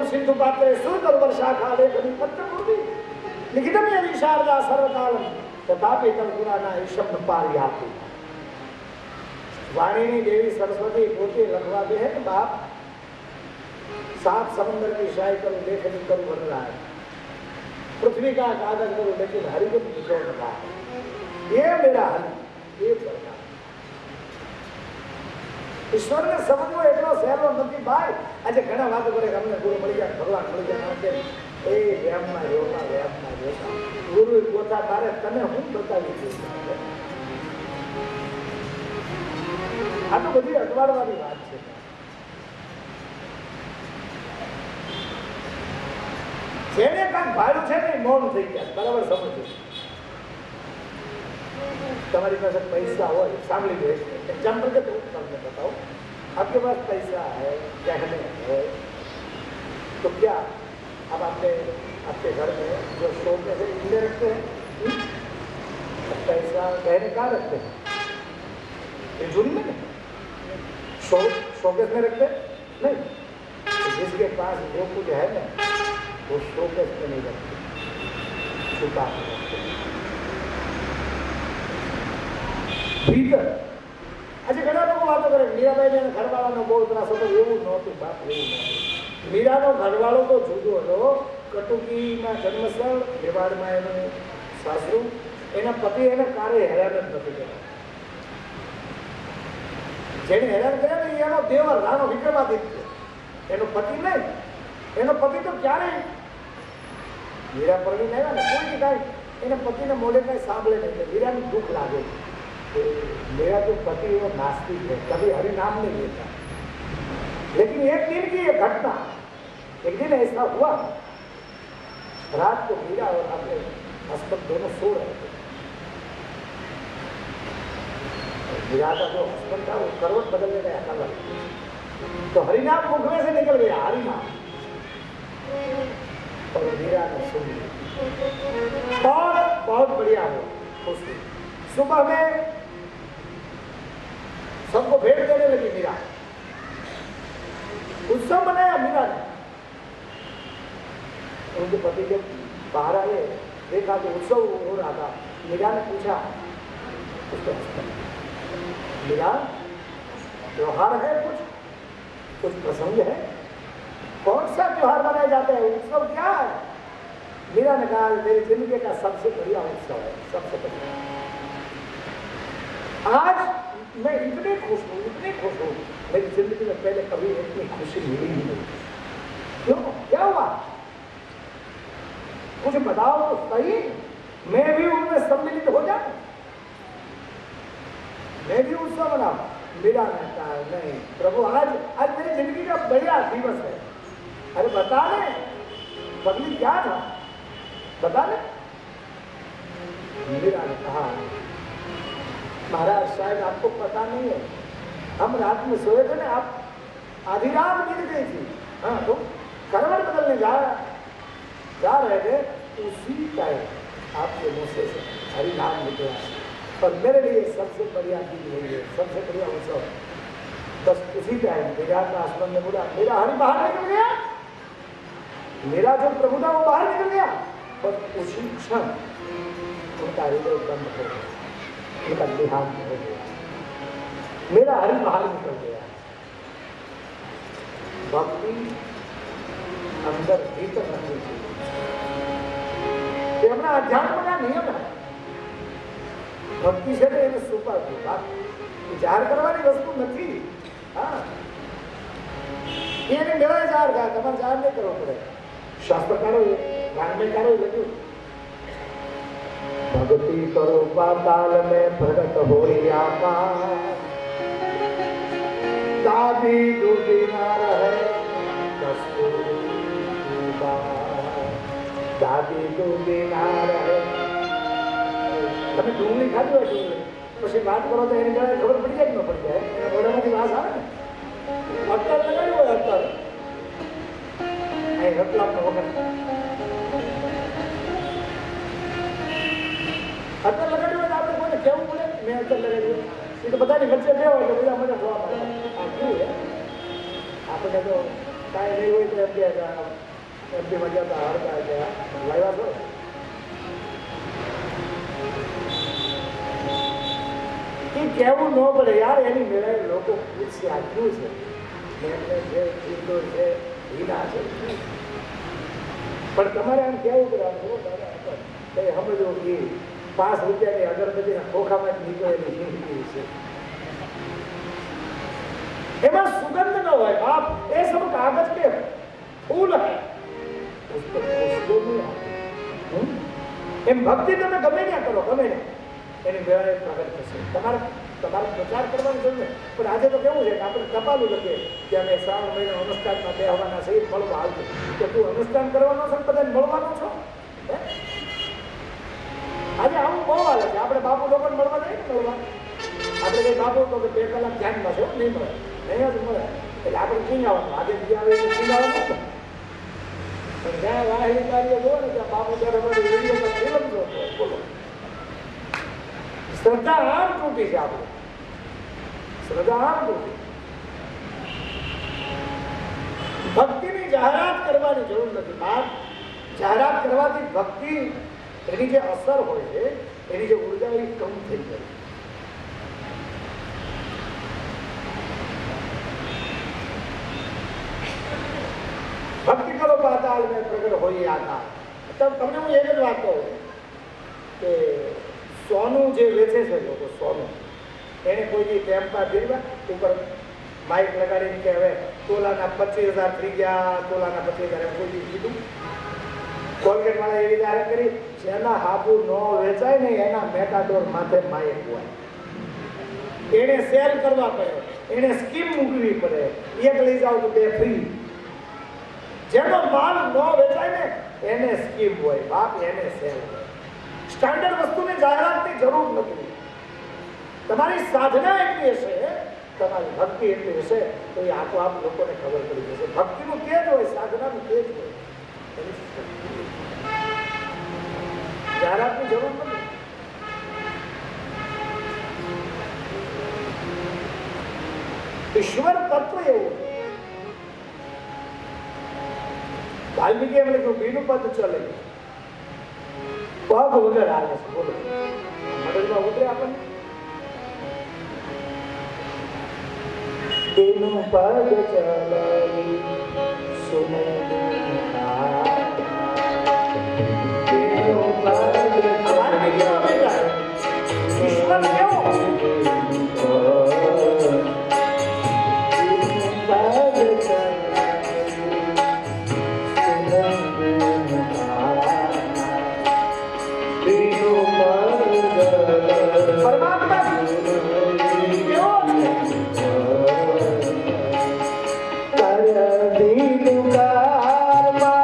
सिंधु पात्रे सुंदर वर्षा काले कभी पत्रपूर्वी लिखितम यदि शारदा सर्वकालम तथापि तलगुणाना ईशम पारियाति। वाणी देवी सरस्वती पोते रखवा दे है बाप सात समंदर की शाही करो लेखनी करो बन रहा है, पृथ्वी का कागज करो लेकिन हरि को निचोड़ रहा है। ये मेरा हरि ये करता ईश्वर ने समझो એટલો સહેલો નથી ભાઈ। આજે ઘણા વાતો કરે કે અમને ગુરુ મળી જાય ભગવાન મળી જાય કે એ વ્યામમાં યોગા ગુરુ પોતા તારે તને હું બતાવી દઉં। આ તો બધી અટવાડવાની વાત છે। જેને કાંઈક ભાડું છે ને મૌન થઈ ગયા બરાબર સમજો। तुम्हारी पास पैसा हो सामने जो एग्जाम्पल के तौर पर मैं बताओ, आपके पास पैसा है गहने है तो क्या अब आपने आपके घर में जो शो में से इंडे रखते हैं पैसा गहने कहाँ रखते हैं? तिजोरी में नहीं, शोकेस में रखते नहीं। तो जिसके पास जो कुछ है ना वो शोकेस में नहीं रखते, छुपा के रखते भीतर। अच्छा घना लोग बातों करे मीराबाई ने घरवाળાનો બહુ ત્રાસ હતો એવું નહોતું બાપ, એવું નહોતું। મીરાનો ઘરવાળો તો જુદો હતો। કટુકીના જન્મસ્થળ રેવાડમાં એનું સાસરું, એના પતિ એને કારે હેરાન જ નથી કર્યા। જેને હેરાન કર્યા ને એનો દેવર રાણો વિક્રમાદિત્ય, એનો પતિ નહીં। એનો પતિ તો ક્યારેય મીરા પરણીને આવ્યા ને કોઈ કાંઈ એના પતિને મોઢે કાંઈ સાંભળે નહીં એટલે મીરાને દુઃખ લાગે। मेरा जो पति वो नास्तिक है, कभी हरि नाम नहीं लेता। लेकिन एक दिन की ये घटना, एक दिन ऐसा हुआ रात को मीरा और अपने हस्बैंड दोनों सो रहे थे। मीरा का जो हस्बैंड था वो करवट बदलने गया कलर, तो हरिनाम मुख में से निकल गया हरिनाम, और मीरा ने सुन लिया। बहुत बहुत बढ़िया हो उसकी। सुबह में सबको भेंट देने लगी मीरा, उत्सव मनाया मीरा ने। उनके पति जब बाहर आए देखा तो उत्सव हो रहा था। मीरा ने पूछा उसके हस्बैंड, मीरा त्योहार है कुछ प्रसंग है, कौन सा त्योहार मनाए जाते हैं, उत्सव क्या है? मीरा ने कहा मेरी जिंदगी का सबसे बढ़िया उत्सव है, सबसे बढ़िया। आज मैं इतने खुश हूँ, मेरी जिंदगी में पहले कभी इतनी खुशी मिली ही नहीं। क्यों, क्या हुआ? मुझे बताओ तो सही, मैं भी उनमें सम्मिलित हो जाऊं, मैं भी उत्सव मनाऊं। मेरा कहता है नहीं प्रभु, आज मेरी जिंदगी का बढ़िया दिवस है। अरे बता ले पगली क्या था, बता ले। मेरा ने कहा महाराज शायद आपको पता नहीं है, हम रात में सोए थे ना, आप आधी रात गिर गई थी। हाँ तो करवट बदलने जा रहे थे, उसी टाइम आपके मुँह से हरि नाम निकला और मेरे लिए सबसे बढ़िया चीज हुई है, सबसे बढ़िया उत्सव। बस उसी टाइम मेरा का हस्बैंड ने बोला मेरा हरि बाहर निकल गया, मेरा जो प्रभु था वो बाहर निकल गया। बस उसी क्षण उनका हृदय बंद हो गया, उनका देहांत हो गया। मेरा हरि बाहर निकल गया। भक्ति अंदर भीतर रखनी चाहिए, अपना अध्यात्म का नियम है। भक्ति से सुपर विचार करवानी वस्तु नहीं। हाँ, ये मेरा विचार था, તમારે જાહેર નહીં કરવો પડે। શાસ્ત્રકારો વાલ્મીકારો લખ્યું, भक्ति करो पाताल में प्रगट होई आकाश, दादी डूबी ना रहे कस्तूरबा, दादी डूबी ना रहे। તમે ડુંગળી ખાધી હોય, ડુંગળી પછી વાત કરો તો એની જયારે ખબર પડી જાય કે ન પડી જાય, એના મોઢામાંથી વાસ આવે ને। અત્તર લગાડ્યું હોય, અત્તર અહીં રતલામનો વખત અત્તર લગાડ્યું હોય તો આપણે કોઈને કહેવું પડે મેં અત્તર લગાડ્યું, એ તો બધાની વચ્ચે બે હોય તો બધા મને જોવા મળે। આ કેવું છે, આપણે તો કાંઈ નહીં હોય તો એમપી મજા તો હારતા લાવ્યા છો। એ કહેવું ન પડે યાર, એની મેળાએ લોકો પૂછશે આ શું છે, મેમને છે, જીતો છે, હીરા છે, પણ તમારે આમ કહેવું પડે આમ શું દાદા કઈ સમજો કે 5 રૂપિયાની અગરબત્તીના ખોખામાં જ નીકળેલી જિંદગી છે, એમાં સુગંધ ન હોય બાપ, એ સબ કાગજ કે ફૂલ હે, उसको खुशबू नहीं आती। એમ ભક્તિ તમે ગમે ત્યાં કરો, ગમે ત્યાં એની વેળાએ પ્રગટ થશે। તમારે પ્રચાર કરવાની જરૂર નહીં, પણ આજે તો કેવું છે કે આપણે ટપાલું લખીએ કે અમે શ્રાવણ મહિના અનુષ્ઠાનમાં બેહવાના છે, મળવા આવજો, કે તું અનુષ્ઠાન કરવાનો છે બધાને મળવાનો છો? આજે આવું બહુ હાલે છે, આપણે બાપુ લોકોને મળવા નહીં ને મળવા, આપણે કઈ બાપુ તો 2 કલાક ધ્યાનમાં છે, નહીં મળે, નહીં જ મળે, એટલે આપણે ચીંગાવાનું, આજે બીજા આવે તો ચીંગાવાનું, પણ જ્યાં વાહી કાર્ય જોવો ને ત્યાં બાપુ ત્યારે વિડીયો ફિલ્મ જોતો બોલો। શ્રદ્ધા આમ તૂટી છે, આપણે શ્રદ્ધા આમ તૂટી। ભક્તિની જાહેરાત કરવાની જરૂર નથી બાપ, જાહેરાત કરવાથી ભક્તિ એની જે અસર હોય છે, એની જે ઉર્જા એ કમ થઈ જાય। ભક્તિ કરો પાતાલ મેં પ્રગટ હોઈ આકાશ। તમને હું એક જ વાત કહું કે સોનું જે વેચે છે લોકો, સોનું એને કોઈ ટેમ્પા ફેરવા ઉપર માઇક લગાડીને કે હવે તોલાના 25,000 થઈ ગયા, તોલાના 25,000 એમ કોઈ કીધું? કોલગેટ વાળા એવી જાહેરાત કરી, જેના હાબુ ન વેચાય ને એના મેટાડોર માથે માઇક હોય, એને સેલ કરવા પડે, એને સ્કીમ મૂકવી પડે, એક લઈ જાવ તો 2 ફ્રી। જેનો માલ ન વેચાય ને એને સ્કીમ હોય બાપ, એને સેલ હોય। સ્ટાન્ડર્ડ વસ્તુની જાહેરાતની જરૂર નથી। તમારી સાધના એટલી હશે, તમારી ભક્તિ એટલી હશે તો એ આપોઆપ લોકોને ખબર પડી જશે। ભક્તિનું તેજ હોય, સાધનાનું તેજ હોય, જાહેરાતની જરૂર નથી। ઈશ્વર તત્વ એવું છે। વાલ્મીકી એમ લખ્યું, બીનું પદ ચલે પગ વગર હાલે છે, બોલો મગજમાં ઉતરે આપણને? બીનું પદ ચલાવી સુને ઈશ્વર કેવો દીન કાર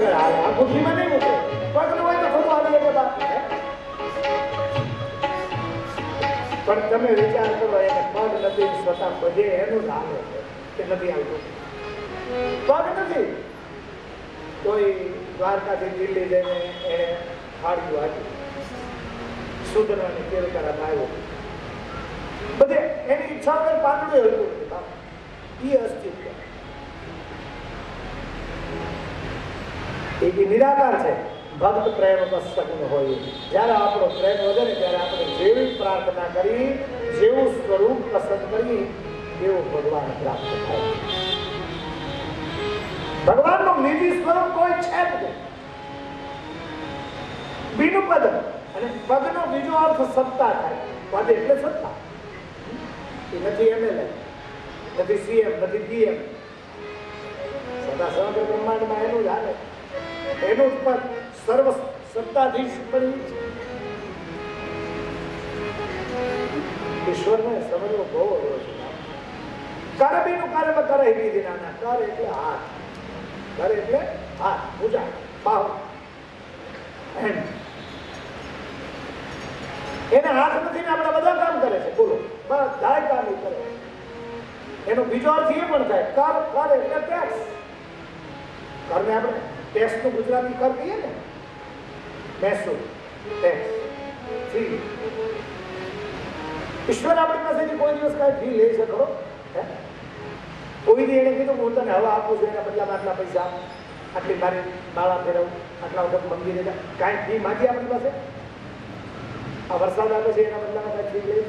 વગર હાલે, આ બુદ્ધિમાં નહીં મૂકે. પગનું હોય તો થોડું આવી કે બાપ પણ તમે વિચાર કરો એને પગ નથી સ્વતઃ બધે એનું જ હાલે છે કે નથી આવતું. પગ નથી. કોઈ દ્વારકાથી દિલ્હી જઈને એને ફાડ્યું આપ્યું, સુધરવાની કેર કરામાં આવ્યો, બધે એની ઈચ્છા વગર પાંદડું હલતું એ અસ્તિત્વ એ નિરાકાર છે. ભક્ત પ્રેમ સગુણ હોય. જ્યારે આપણો પ્રેમ વધે ને ત્યારે આપણે જેવી પ્રાર્થના કરી, જેવું સ્વરૂપ પસંદ કરી એવું ભગવાન પ્રાપ્ત થાય. ભગવાનનું નિજી સ્વરૂપ કોઈ છે જ નહીં. બીનું પદ અને પદનો બીજો અર્થ સત્તા થાય. પદ એટલે સત્તા. એ નથી એમએલએ, નથી સીએમ, નથી પીએમ. સદા સમગ્ર બ્રહ્માંડમાં એનું જ હાલે. એનું જ પદ સર્વ સત્તાધીશ પણ ઈશ્વરને સમજવો બહુ અઘરો છે. કરબીનું કર્મ કરે વિધિ નાના. કર એટલે હાથ, કર એટલે હાથ, પૂજા, બાહુ. એને હાથ નથી ને આપણા બધા કામ કરે છે. બોલો, બધા કામ કરે. એનો બીજો અર્થ એ પણ થાય કર. કર એટલે ટેક્સ. કરને આપણે ટેક્સ નું ગુજરાતી કર કહીએ ને, મહેસૂલ, ટેક્સ, ફી. ઈશ્વર આપણી પાસેથી કોઈ દિવસ કાંઈ ફી લઈ છે ખરો? કોઈ દી એને કીધું હું તને હવા આપું છું, એના બદલામાં આટલા પૈસા, આટલી મારી બાળા ફેરવું, આટલા વખત મંદિરે જાય, કાંઈ ફી માગી આપણી પાસે? આ વરસાદ આવે છે એના બદલામાં કાંઈ ફી લઈ?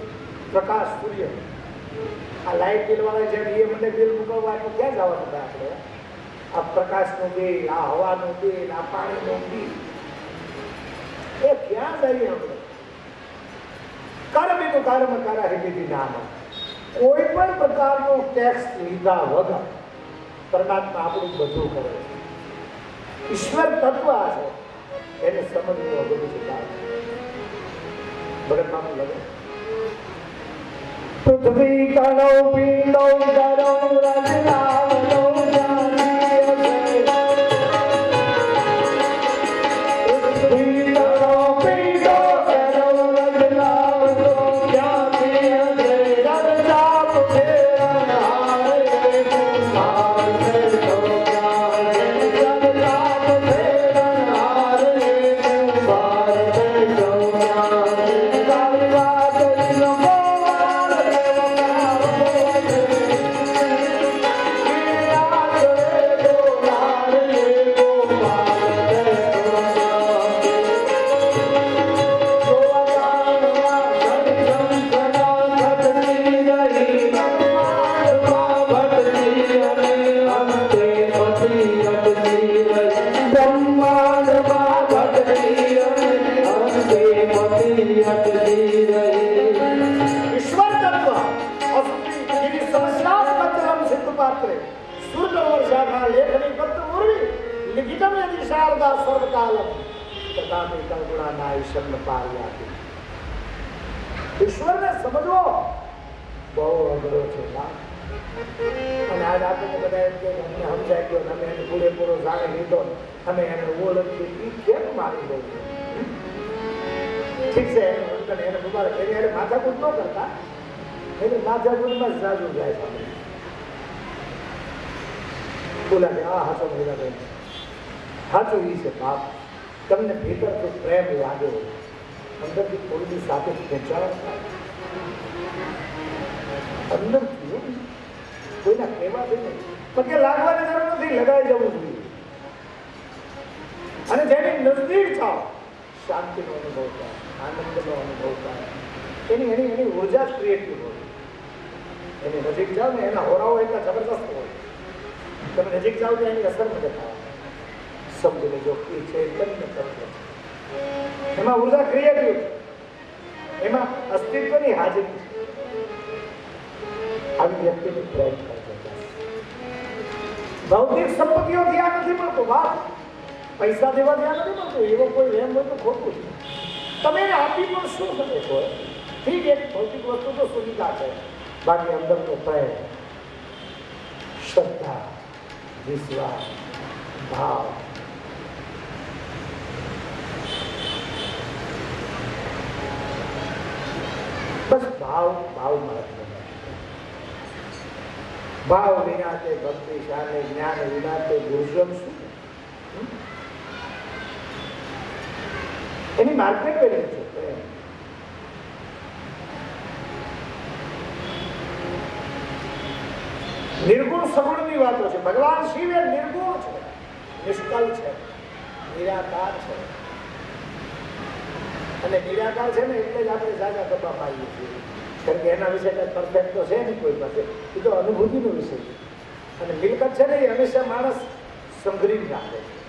પ્રકાશ, સૂર્ય, આ લાઇટ બિલ વાળા જેમ એ મને બિલ મૂકવવા એટલે ક્યાં જવાનું હતા આપણે? આ પ્રકાશનું બિલ, આ હવાનું બિલ, આ પાણીનું બિલ, એ ક્યાં જઈએ આપણે? કર્મનું કર્મ કરા વિધિ નામ. કોઈ પણ પ્રકારનો ટેક્સ લીધા વગર પરમાત્મા આપણું બધું કરે છે. ઈશ્વર તત્વ આ છે, એને સમજવું અઘરું છે. ભગત નામ લગે પૃથ્વી કણો પીળો કરો રજનાવનો ઈશ્વરને સમજવો બહુ અઘરો છે. અને આજ આપણને બધા એમ કે અમને સમજાય ગયો, અમે એને પૂરેપૂરો જાણી લીધો, અમે એને ઓળખી, કેમ મારી દઉં? ઠીક છે, એને મુબારક, એને માથાકૂટ ન કરતા, એને માથાકૂટમાં જાજુ જાય છે. બોલા કે આ હાચો મહિલા બેન, સાચું એ છે બાપ, તમને ભીતરથી પ્રેમ લાગ્યો, અંદરથી કોઈની સાથે ખેંચાણ અંદરથી કોઈના કહેવાથી નહીં, પણ લાગવાની જરૂર નથી, લગાવી જવું જોઈએ. અને જેની નજદીક થાવ, શાંતિનો અનુભવ થાય, આનંદનો અનુભવ થાય, એની ઉર્જા ક્રિએટિવ હોય. એની નજીક જાઓ ને એના હોરાઓ એટલા જબરદસ્ત હોય, તમે નજીક જાઓ તો એની અસર નથી થાય. સમજી લેજો એ છે તમને કરજો. એમાં ઉર્જા ક્રિએટિવ, એમાં અસ્તિત્વની હાજરી છે. આવી વ્યક્તિને પ્રેમ કરજો. ભૌતિક સંપત્તિઓ ધ્યાન નથી મળતું, વાત પૈસા દેવા ધ્યાન નથી મળતું. એવો કોઈ વેમ હોય તો ખોટું છે. તમે એને આપી પણ શું શકે છો? ઠીક, એક ભૌતિક વસ્તુ તો સુવિધા છે, બાકી અંદરનો પ્રેમ, શ્રદ્ધા, વિશ્વાસ, ભાવ, ભાવ ભાવ મહત્વ ભાવ વિના તે ભક્તિ શાને જ્ઞાન વિના તે ગુરુજમ શું એની માર્કેટ બની છે નિર્ગુણ સગુણની વાતો છે. ભગવાન શિવ એ નિર્ગુણ છે, નિષ્કલ છે, નિરાકાર છે. અને નિરાકાર છે ને એટલે જ આપણે જાજા ગપ્પા મારીએ છીએ, કારણ કે એના વિશે કઈ પરફેક્ટ તો છે નહીં કોઈ પાસે, એ તો અનુભૂતિનો વિષય છે. અને મિલકત છે ને એ હંમેશા માણસ સંગ્રહિત રાખે છે.